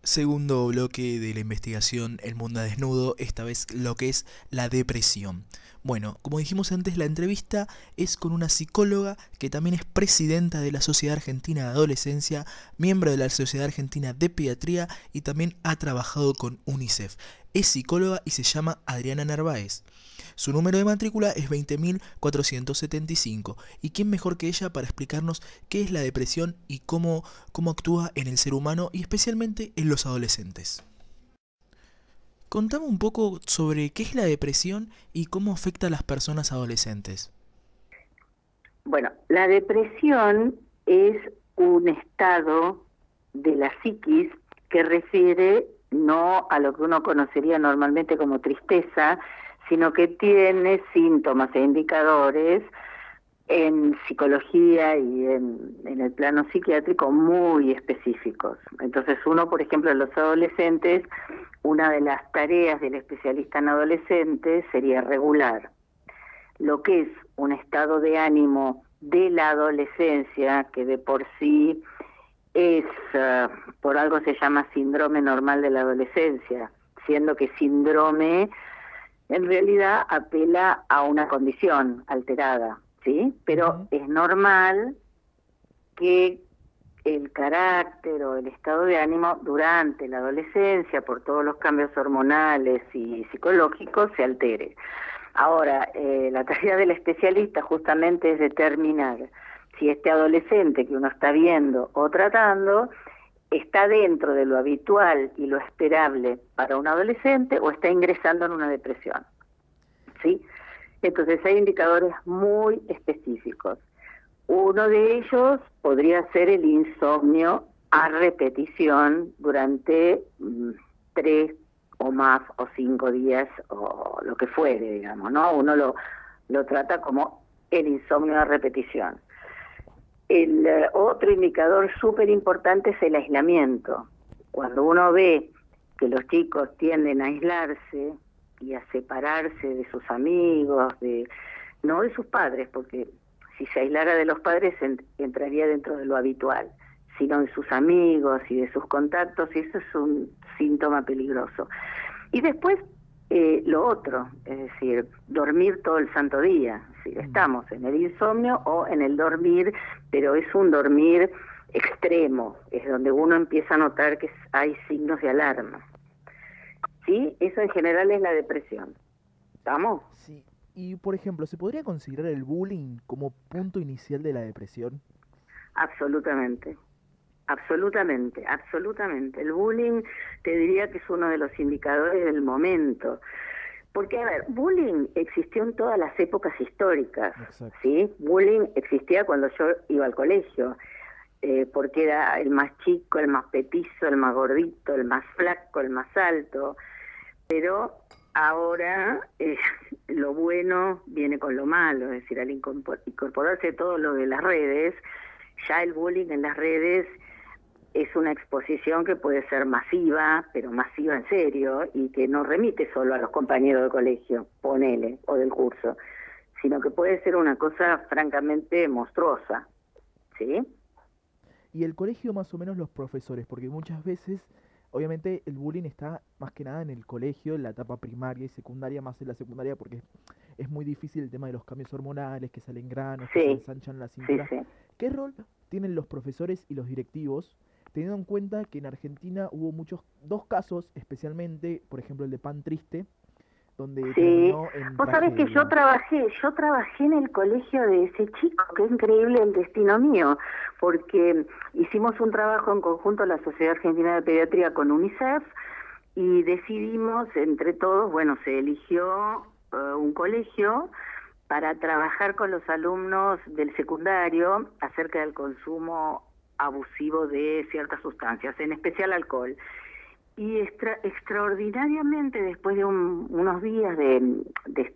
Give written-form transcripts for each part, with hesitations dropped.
Segundo bloque de la investigación El Mundo a Desnudo, esta vez lo que es la depresión. Bueno, como dijimos antes, la entrevista es con una psicóloga que también es presidenta de la Sociedad Argentina de Adolescencia, miembro de la Sociedad Argentina de Pediatría y también ha trabajado con UNICEF. Es psicóloga y se llama Adriana Narváez. Su número de matrícula es 20.475. ¿Y quién mejor que ella para explicarnos qué es la depresión y cómo actúa en el ser humano y especialmente en los adolescentes? Contame un poco sobre qué es la depresión y cómo afecta a las personas adolescentes. Bueno, la depresión es un estado de la psiquis que refiere no a lo que uno conocería normalmente como tristeza, sino que tiene síntomas e indicadores en psicología y en el plano psiquiátrico muy específicos. Entonces uno, por ejemplo, en los adolescentes, una de las tareas del especialista en adolescentes sería regular lo que es un estado de ánimo de la adolescencia, que de por sí es, por algo se llama síndrome normal de la adolescencia, siendo que síndrome en realidad apela a una condición alterada, ¿sí? Pero es normal que el carácter o el estado de ánimo durante la adolescencia, por todos los cambios hormonales y psicológicos, se altere. Ahora, la tarea del especialista justamente es determinar si este adolescente que uno está viendo o tratando está dentro de lo habitual y lo esperable para un adolescente o está ingresando en una depresión, ¿sí? Entonces hay indicadores muy específicos. Uno de ellos podría ser el insomnio a repetición durante 3 o más o 5 días o lo que fuere, digamos, ¿no? Uno lo trata como el insomnio a repetición. El otro indicador súper importante es el aislamiento. Cuando uno ve que los chicos tienden a aislarse y a separarse de sus amigos, no de sus padres, porque si se aislara de los padres entraría dentro de lo habitual, sino de sus amigos y de sus contactos, y eso es un síntoma peligroso. Y después lo otro, es decir, dormir todo el santo día. Es decir, estamos en el insomnio o en el dormir, pero es un dormir extremo, es donde uno empieza a notar que hay signos de alarma. ¿Sí? Eso en general es la depresión. ¿Estamos? Sí. Y por ejemplo, ¿se podría considerar el bullying como punto inicial de la depresión? Absolutamente. Absolutamente, absolutamente. El bullying te diría que es uno de los indicadores del momento. Porque, a ver, bullying existió en todas las épocas históricas, ¿sí? Bullying existía cuando yo iba al colegio, porque era el más chico, el más petizo, el más gordito, el más flaco, el más alto. Pero ahora lo bueno viene con lo malo, es decir, al incorporarse todo lo de las redes, ya el bullying en las redes es una exposición que puede ser masiva, pero masiva en serio, y que no remite solo a los compañeros de colegio, ponele, o del curso, sino que puede ser una cosa francamente monstruosa, ¿sí? Y el colegio más o menos los profesores, porque muchas veces, obviamente el bullying está más que nada en el colegio, en la etapa primaria y secundaria, más en la secundaria porque es muy difícil el tema de los cambios hormonales, que salen granos, que se ensanchan la cintura. Sí. ¿Qué rol tienen los profesores y los directivos, teniendo en cuenta que en Argentina hubo dos casos, especialmente, por ejemplo, el de Pan Triste, donde terminó en vos sabés que yo trabajé en el colegio de ese chico, que es increíble el destino mío, porque hicimos un trabajo en conjunto la Sociedad Argentina de Pediatría con UNICEF y decidimos entre todos, bueno, se eligió un colegio para trabajar con los alumnos del secundario acerca del consumo abusivo de ciertas sustancias, en especial alcohol. Y extraordinariamente, después de unos días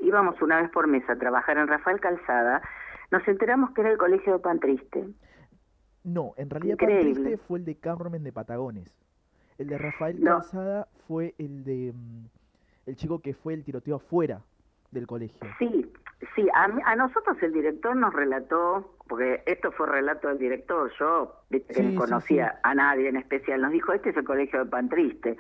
íbamos una vez por mes a trabajar en Rafael Calzada, nos enteramos que era el colegio de Pan Triste. No, en realidad Pan Triste fue el de Carmen de Patagones. El de Rafael Calzada fue el de el chico que fue el tiroteo afuera del colegio. Sí, Sí, a nosotros el director nos relató, porque esto fue relato del director, yo viste que no Sí, sí, sí. conocía a nadie en especial, nos dijo, este es el colegio de Pan Triste.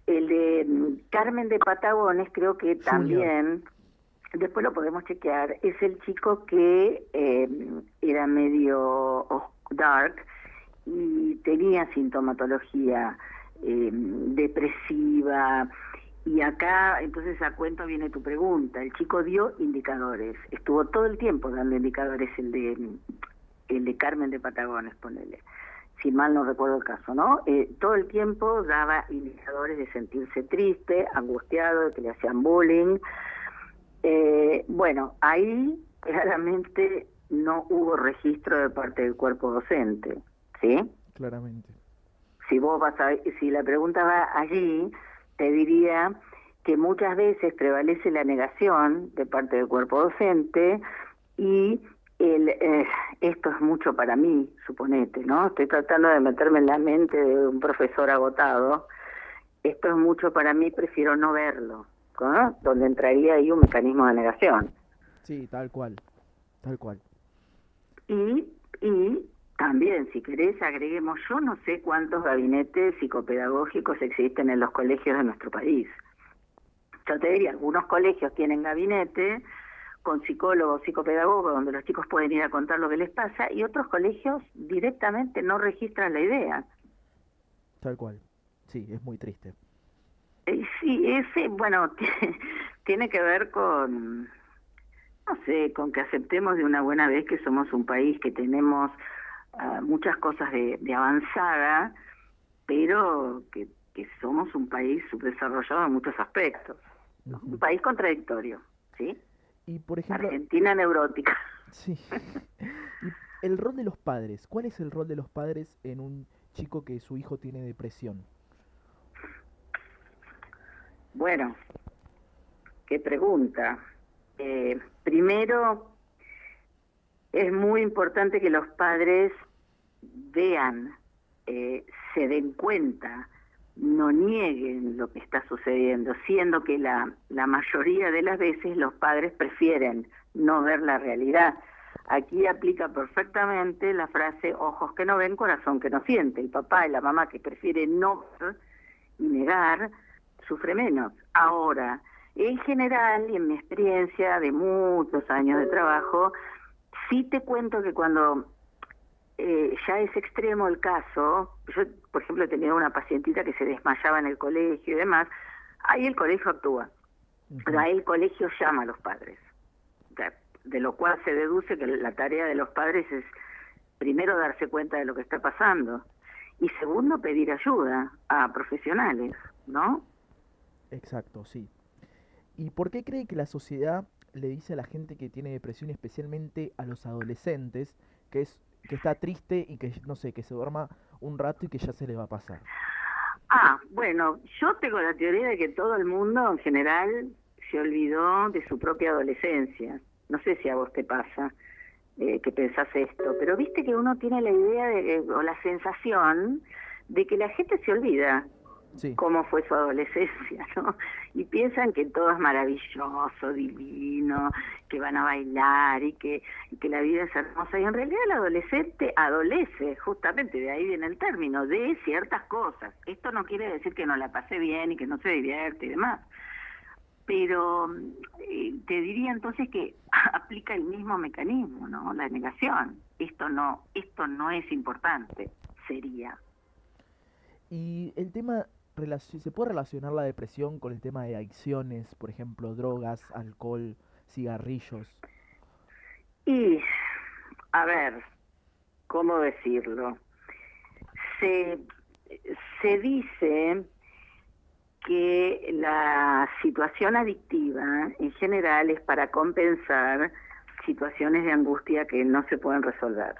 El de Carmen de Patagones creo que Junior. también, después lo podemos chequear, es el chico que era medio dark y tenía sintomatología depresiva. Y acá, entonces a cuento viene tu pregunta. El chico dio indicadores, estuvo todo el tiempo dando indicadores, el de Carmen de Patagones, ponele, si mal no recuerdo el caso, ¿no? Todo el tiempo daba indicadores de sentirse triste, angustiado, de que le hacían bullying. Bueno, ahí claramente no hubo registro de parte del cuerpo docente, ¿sí? Claramente. Si vos vas a, si la pregunta va allí, te diría que muchas veces prevalece la negación de parte del cuerpo docente y esto es mucho para mí, suponete, ¿no? Estoy tratando de meterme en la mente de un profesor agotado. Esto es mucho para mí, prefiero no verlo, ¿no? Donde entraría ahí un mecanismo de negación. Sí, tal cual. Tal cual. Y también, si querés, agreguemos, yo no sé cuántos gabinetes psicopedagógicos existen en los colegios de nuestro país. Yo te diría, algunos colegios tienen gabinete con psicólogos, psicopedagogos, donde los chicos pueden ir a contar lo que les pasa, y otros colegios directamente no registran la idea. Tal cual. Sí, es muy triste. Sí, ese, bueno, tiene que ver con, no sé, con que aceptemos de una buena vez que somos un país que tenemos muchas cosas de avanzada, pero que somos un país subdesarrollado en muchos aspectos. Un Ujú. país contradictorio, ¿sí? Y por ejemplo, Argentina neurótica. sí. Y el rol de los padres. ¿Cuál es el rol de los padres en un chico que su hijo tiene depresión? Bueno, qué pregunta. Primero, es muy importante que los padres vean, se den cuenta, no nieguen lo que está sucediendo, siendo que la mayoría de las veces los padres prefieren no ver la realidad. Aquí aplica perfectamente la frase ojos que no ven, corazón que no siente. El papá y la mamá que prefieren no ver y negar, sufre menos. Ahora, en general, y en mi experiencia de muchos años de trabajo, sí te cuento que cuando ya es extremo el caso, yo por ejemplo tenía una pacientita que se desmayaba en el colegio y demás, ahí el colegio actúa, pero Ujú. ahí el colegio llama a los padres, o sea, de lo cual se deduce que la tarea de los padres es primero darse cuenta de lo que está pasando y segundo pedir ayuda a profesionales, ¿no? Exacto, sí. ¿Y por qué cree que la sociedad le dice a la gente que tiene depresión, especialmente a los adolescentes, que está triste y que no sé, que se duerma un rato y que ya se le va a pasar? Bueno, yo tengo la teoría de que todo el mundo en general se olvidó de su propia adolescencia. No sé si a vos te pasa que pensás esto, pero viste que uno tiene la idea o la sensación de que la gente se olvida Sí, cómo fue su adolescencia, ¿no? Y piensan que todo es maravilloso, divino, que van a bailar y que la vida es hermosa. Y en realidad el adolescente adolece, justamente de ahí viene el término, de ciertas cosas. Esto no quiere decir que no la pase bien y que no se divierte y demás. Pero te diría entonces que aplica el mismo mecanismo, ¿no? La negación. Esto no es importante, sería. y el tema, ¿se puede relacionar la depresión con el tema de adicciones, por ejemplo, drogas, alcohol, cigarrillos? Y, a ver, ¿cómo decirlo? Se, se dice que la situación adictiva en general es para compensar situaciones de angustia que no se pueden resolver,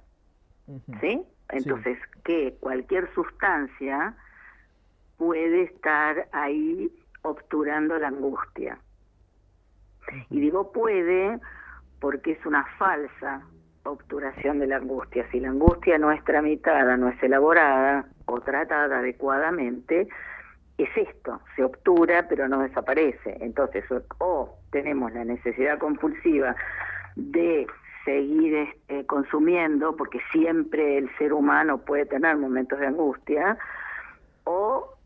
Ujú. ¿sí? Sí, Entonces, que cualquier sustancia puede estar ahí obturando la angustia. Y ujú, digo puede porque es una falsa obturación de la angustia. Si la angustia no es tramitada, no es elaborada o tratada adecuadamente, es esto, se obtura pero no desaparece. Entonces, o tenemos la necesidad compulsiva de seguir consumiendo, porque siempre el ser humano puede tener momentos de angustia, o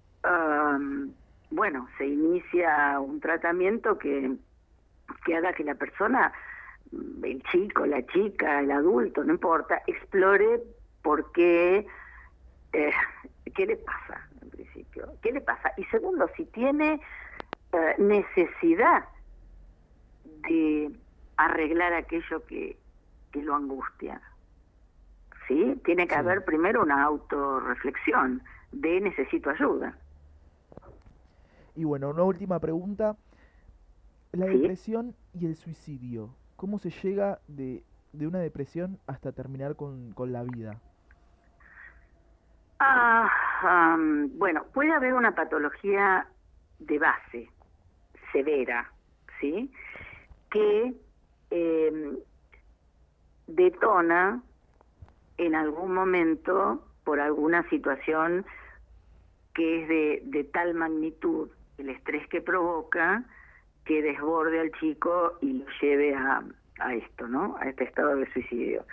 bueno, se inicia un tratamiento que haga que la persona, el chico, la chica, el adulto, no importa, explore por qué, qué le pasa, en principio, qué le pasa. Y segundo, si tiene necesidad de arreglar aquello que lo angustia. ¿Sí? Tiene que haber primero una autorreflexión de necesito ayuda. Y bueno, una última pregunta. La depresión y el suicidio. ¿Cómo se llega de una depresión hasta terminar con la vida? Bueno, puede haber una patología de base, severa, ¿sí? Que detona en algún momento por alguna situación que es de tal magnitud el estrés que provoca, que desborde al chico y lo lleve a esto, ¿no? A este estado de suicidio.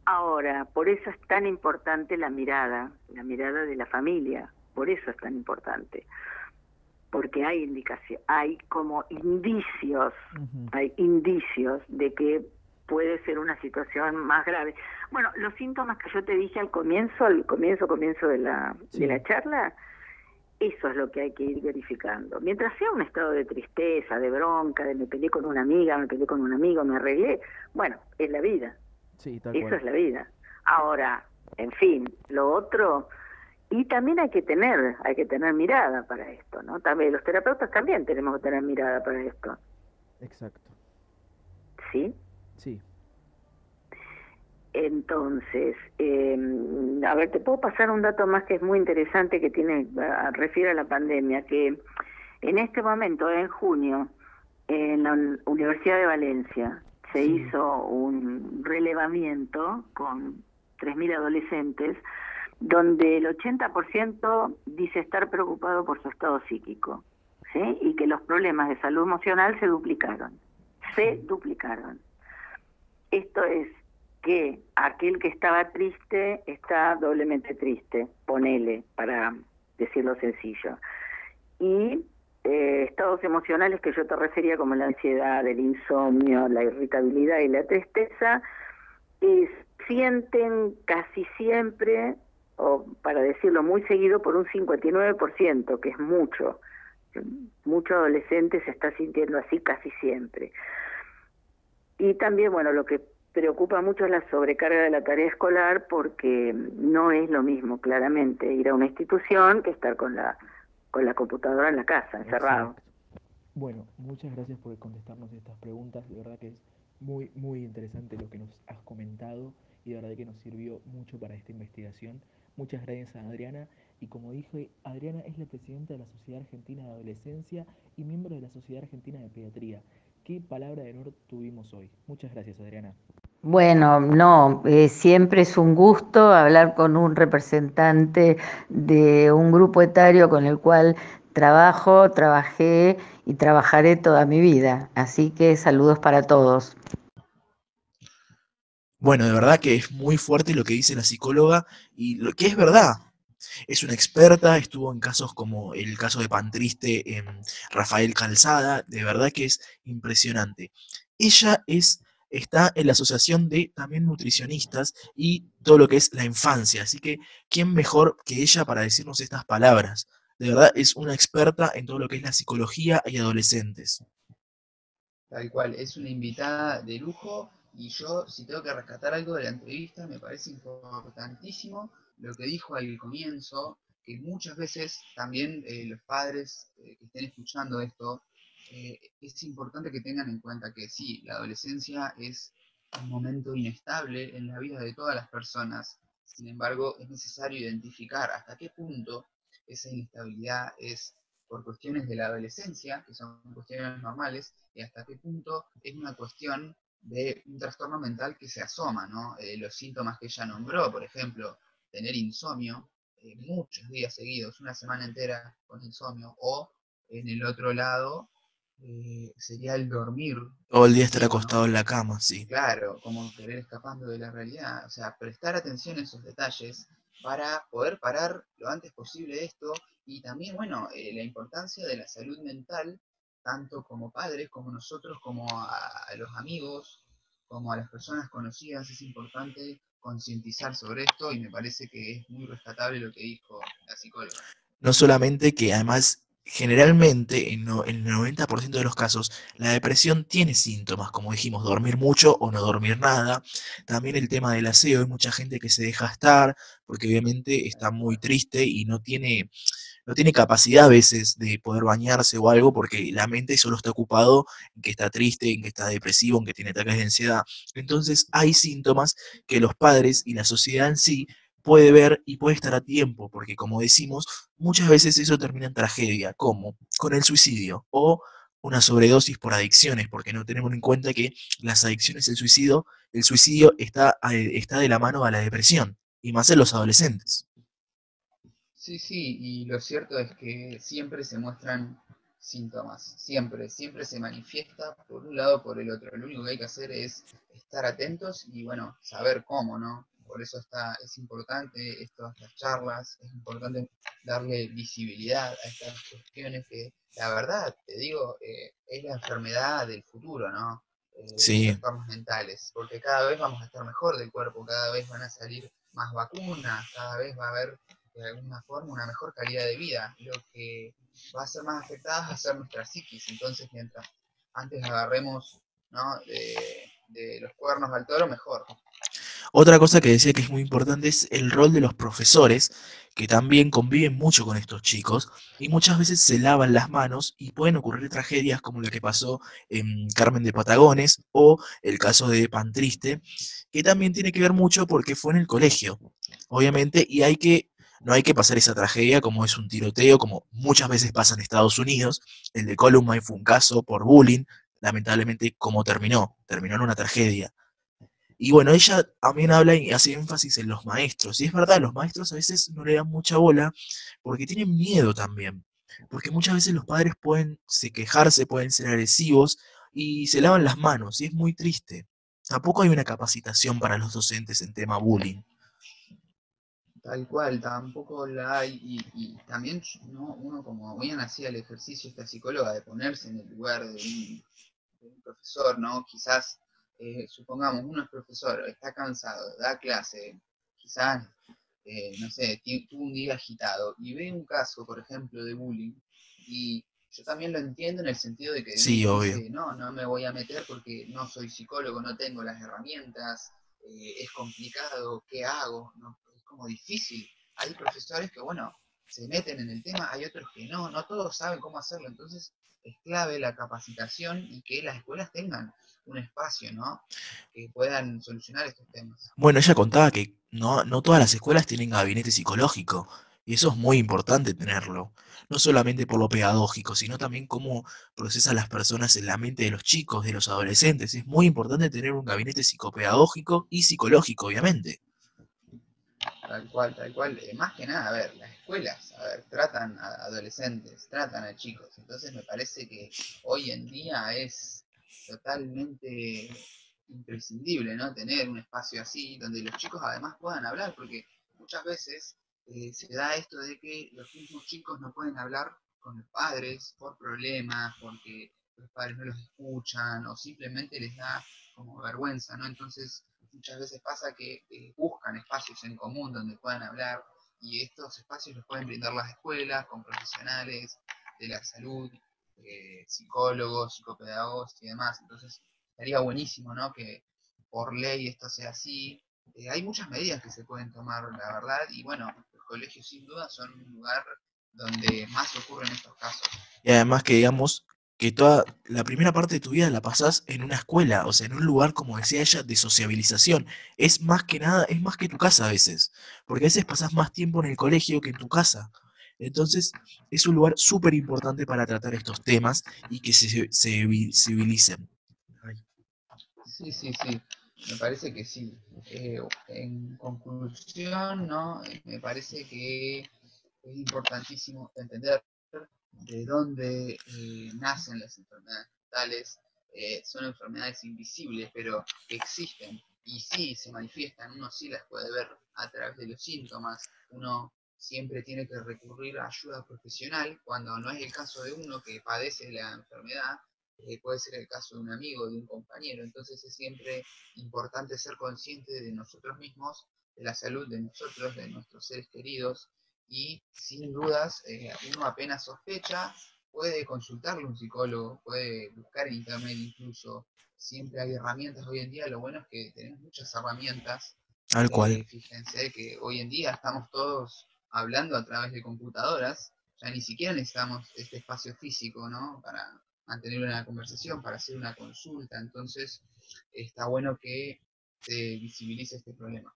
Ahora, por eso es tan importante la mirada de la familia, por eso es tan importante, porque hay indicación, hay como indicios, hay indicios de que puede ser una situación más grave. Bueno, los síntomas que yo te dije al comienzo de la charla, eso es lo que hay que ir verificando. Mientras sea un estado de tristeza, de bronca, de me peleé con una amiga, me peleé con un amigo, me arreglé, bueno, es la vida. Sí, tal eso cual. Es la vida. Ahora, en fin, lo otro, y también hay que tener mirada para esto, ¿no? También los terapeutas también tenemos que tener mirada para esto. Exacto. ¿Sí? Sí. Entonces, a ver, te puedo pasar un dato más que es muy interesante que refiere a la pandemia, que en este momento, en junio, en la Universidad de Valencia, se hizo un relevamiento con 3.000 adolescentes, donde el 80% dice estar preocupado por su estado psíquico, ¿sí? Y que los problemas de salud emocional se duplicaron. Esto es que aquel que estaba triste está doblemente triste, ponele, para decirlo sencillo. Y estados emocionales que yo te refería, como la ansiedad, el insomnio, la irritabilidad y la tristeza, sienten casi siempre, o para decirlo muy seguido, por un 59%, que es mucho. Mucho adolescente se está sintiendo así casi siempre. Y también, bueno, lo que preocupa mucho es la sobrecarga de la tarea escolar, porque no es lo mismo, claramente, ir a una institución que estar con la computadora en la casa, encerrado. Exacto. Bueno, muchas gracias por contestarnos estas preguntas. De verdad que es muy, muy interesante lo que nos has comentado y de verdad que nos sirvió mucho para esta investigación. Muchas gracias a Adriana. Y como dije, Adriana es la presidenta de la Sociedad Argentina de Adolescencia y miembro de la Sociedad Argentina de Pediatría. Qué palabra de honor tuvimos hoy. Muchas gracias, Adriana. Bueno, no, siempre es un gusto hablar con un representante de un grupo etario con el cual trabajé y trabajaré toda mi vida. Así que saludos para todos. Bueno, de verdad que es muy fuerte lo que dice la psicóloga y lo que es verdad. Es una experta, estuvo en casos como el caso de Pantriste en Rafael Calzada, de verdad que es impresionante. Ella está en la asociación de también nutricionistas y todo lo que es la infancia, así que ¿quién mejor que ella para decirnos estas palabras? De verdad es una experta en todo lo que es la psicología y adolescentes. Tal cual, es una invitada de lujo y yo, si tengo que rescatar algo de la entrevista, me parece importantísimo lo que dijo al comienzo, que muchas veces también los padres que estén escuchando esto, es importante que tengan en cuenta que sí, la adolescencia es un momento inestable en la vida de todas las personas, sin embargo, es necesario identificar hasta qué punto esa inestabilidad es por cuestiones de la adolescencia, que son cuestiones normales, y hasta qué punto es una cuestión de un trastorno mental que se asoma, ¿no? Los síntomas que ella nombró, por ejemplo, tener insomnio muchos días seguidos, una semana entera con insomnio, o en el otro lado, sería el dormir Todo el día estar tranquilo, acostado ¿no? en la cama, sí. Claro, como querer escapando de la realidad. O sea, prestar atención a esos detalles para poder parar lo antes posible esto y también, bueno, la importancia de la salud mental, tanto como padres, como nosotros, como a los amigos, como a las personas conocidas, es importante concientizar sobre esto y me parece que es muy rescatable lo que dijo la psicóloga. No solamente que además, generalmente, en el 90% de los casos, la depresión tiene síntomas, como dijimos, dormir mucho o no dormir nada. También el tema del aseo, hay mucha gente que se deja estar, porque obviamente está Tal muy cual. triste y no tiene capacidad a veces de poder bañarse o algo porque la mente solo está ocupado en que está triste, en que está depresivo, en que tiene ataques de ansiedad. Entonces hay síntomas que los padres y la sociedad en sí puede ver y puede estar a tiempo, porque como decimos, muchas veces eso termina en tragedia, como con el suicidio o una sobredosis por adicciones, porque no tenemos en cuenta que las adicciones, el suicidio está de la mano a la depresión, y más en los adolescentes. Sí, sí, y lo cierto es que siempre se muestran síntomas, siempre, siempre se manifiesta por un lado o por el otro. Lo único que hay que hacer es estar atentos y bueno, saber cómo, ¿no? Por eso es importante estas charlas, es importante darle visibilidad a estas cuestiones que, la verdad, te digo, es la enfermedad del futuro, ¿no? Los Sí, trastornos mentales, porque cada vez vamos a estar mejor del cuerpo, cada vez van a salir más vacunas, cada vez va a haber de alguna forma una mejor calidad de vida. Lo que va a ser más afectada va a ser nuestra psiquis. Entonces, mientras antes agarremos, ¿no? de los cuernos al toro, mejor. otra cosa que decía que es muy importante es el rol de los profesores, que también conviven mucho con estos chicos y muchas veces se lavan las manos y pueden ocurrir tragedias como la que pasó en Carmen de Patagones o el caso de Pan Triste, que también tiene que ver mucho porque fue en el colegio, obviamente, y no hay que pasar esa tragedia como es un tiroteo, como muchas veces pasa en Estados Unidos. El de Columbine fue un caso por bullying, lamentablemente, ¿cómo terminó en una tragedia. Y bueno, ella también habla y hace énfasis en los maestros. Y es verdad, los maestros a veces no le dan mucha bola porque tienen miedo también. Porque muchas veces los padres pueden quejarse, pueden ser agresivos y se lavan las manos. Y es muy triste. Tampoco hay una capacitación para los docentes en tema bullying. Tal cual, tampoco la hay. Y también, ¿no? Uno como bien hacía el ejercicio esta psicóloga de ponerse en el lugar de un profesor, ¿no? Quizás, supongamos, uno es profesor, está cansado, da clase, quizás, no sé, tuvo un día agitado y ve un caso, por ejemplo, de bullying, y yo también lo entiendo en el sentido de que Sí, obvio. dice, no, no me voy a meter porque no soy psicólogo, no tengo las herramientas, es complicado, ¿qué hago? No, es como difícil. Hay profesores que, bueno, se meten en el tema, hay otros que no, no todos saben cómo hacerlo, entonces es clave la capacitación y que las escuelas tengan un espacio, ¿no? Que puedan solucionar estos temas. Bueno, ella contaba que no todas las escuelas tienen gabinete psicológico, y eso es muy importante tenerlo. No solamente por lo pedagógico, sino también cómo procesan las personas en la mente de los chicos, de los adolescentes. Es muy importante tener un gabinete psicopedagógico y psicológico, obviamente. Tal cual, tal cual. Más que nada, a ver, las escuelas, a ver, tratan a adolescentes, tratan a chicos. Entonces me parece que hoy en día es totalmente imprescindible, ¿no? Tener un espacio así donde los chicos además puedan hablar, porque muchas veces se da esto de que los mismos chicos no pueden hablar con los padres por problemas, porque los padres no los escuchan o simplemente les da como vergüenza, ¿no? Entonces muchas veces pasa que buscan espacios en común donde puedan hablar y estos espacios los pueden brindar las escuelas con profesionales de la salud, psicólogos, psicopedagogos y demás. Entonces estaría buenísimo, ¿no? Que por ley esto sea así. Hay muchas medidas que se pueden tomar, la verdad, y bueno, los colegios sin duda son un lugar donde más ocurren estos casos. Y además que digamos que toda la primera parte de tu vida la pasás en una escuela, o sea, en un lugar, como decía ella, de sociabilización. Es más que nada, es más que tu casa a veces, porque a veces pasás más tiempo en el colegio que en tu casa. Entonces, es un lugar súper importante para tratar estos temas y que se civilicen. Ay. Sí, sí, sí, me parece que sí. En conclusión, ¿no? Me parece que es importantísimo entender de dónde nacen las enfermedades mentales. Son enfermedades invisibles, pero que existen y sí se manifiestan. Uno sí las puede ver a través de los síntomas. Uno siempre tiene que recurrir a ayuda profesional cuando no es el caso de uno que padece la enfermedad. Puede ser el caso de un amigo, de un compañero. Entonces es siempre importante ser consciente de nosotros mismos, de la salud de nosotros, de nuestros seres queridos, y sin dudas uno apenas sospecha puede consultarle a un psicólogo, puede buscar en internet incluso. Siempre hay herramientas hoy en día. Lo bueno es que tenemos muchas herramientas. Tal cual. Fíjense que hoy en día estamos todos hablando a través de computadoras. Ya ni siquiera necesitamos este espacio físico, ¿no? Para mantener una conversación, para hacer una consulta. Entonces está bueno que se visibilice este problema.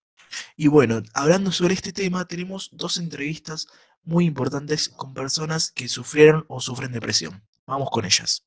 Y bueno, hablando sobre este tema, tenemos dos entrevistas muy importantes con personas que sufrieron o sufren depresión. Vamos con ellas.